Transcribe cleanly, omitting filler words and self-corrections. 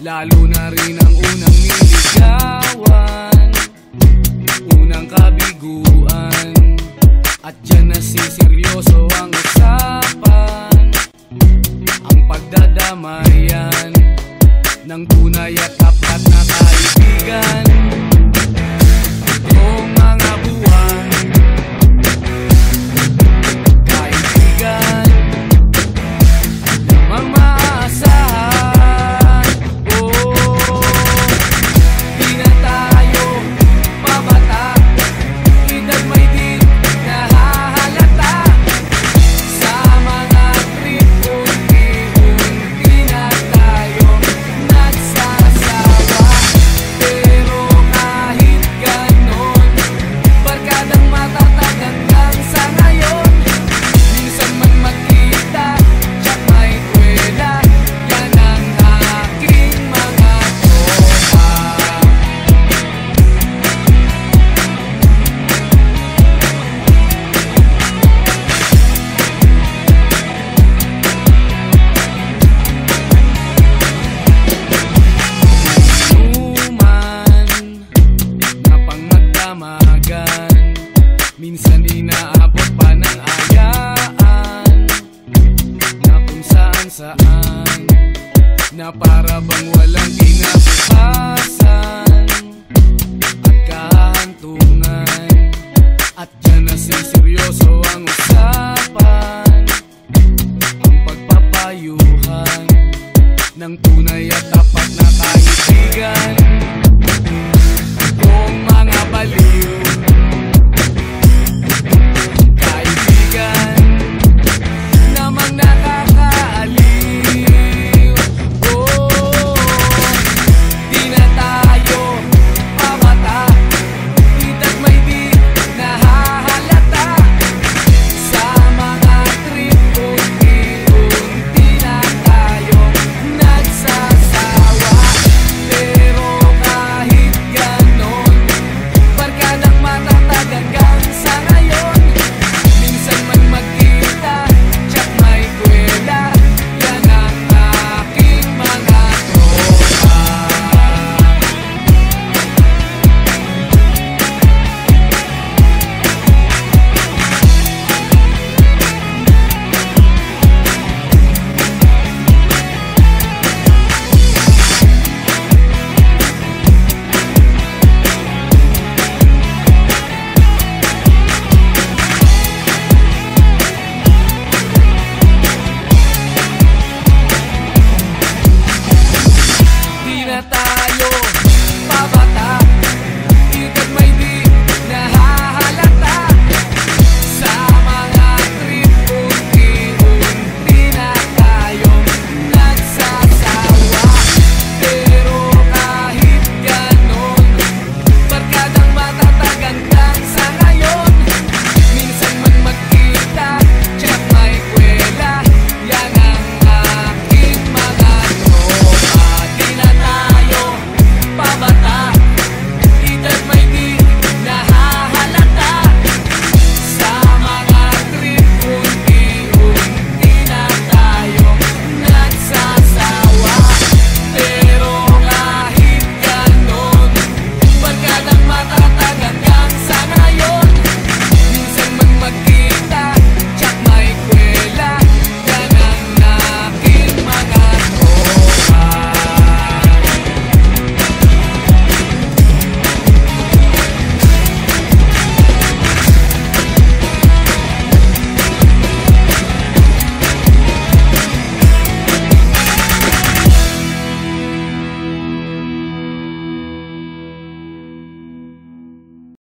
lalo na rin ang unang niligawan, unang kabiguan. At dyan nasiseryoso ang usapan, ang pagdadamayan ng tunay at tapat na kaibigan. Itong mga buwan, kaibigan, lamang maaasahan. Oh, di na tayo mabata, edad may di nahahalata. Sa mga trip, unti-unti na tayong nagsasawa. Pero kahit ganon, barkadang matatag hanggang sa ngayon. Minsan man magkita, tsak may kwela, yan ang aking mga tropa. Inuman na pang magdamagan, minsan inaabot pa ng ayaan, na kung saan-saan, na para bang walang kinabukasan at kahantungan. At dyan nasiseryoso ang usapan, ang pagpapayuhan ng tunay at tapat na kaibigan. Kung mga baliw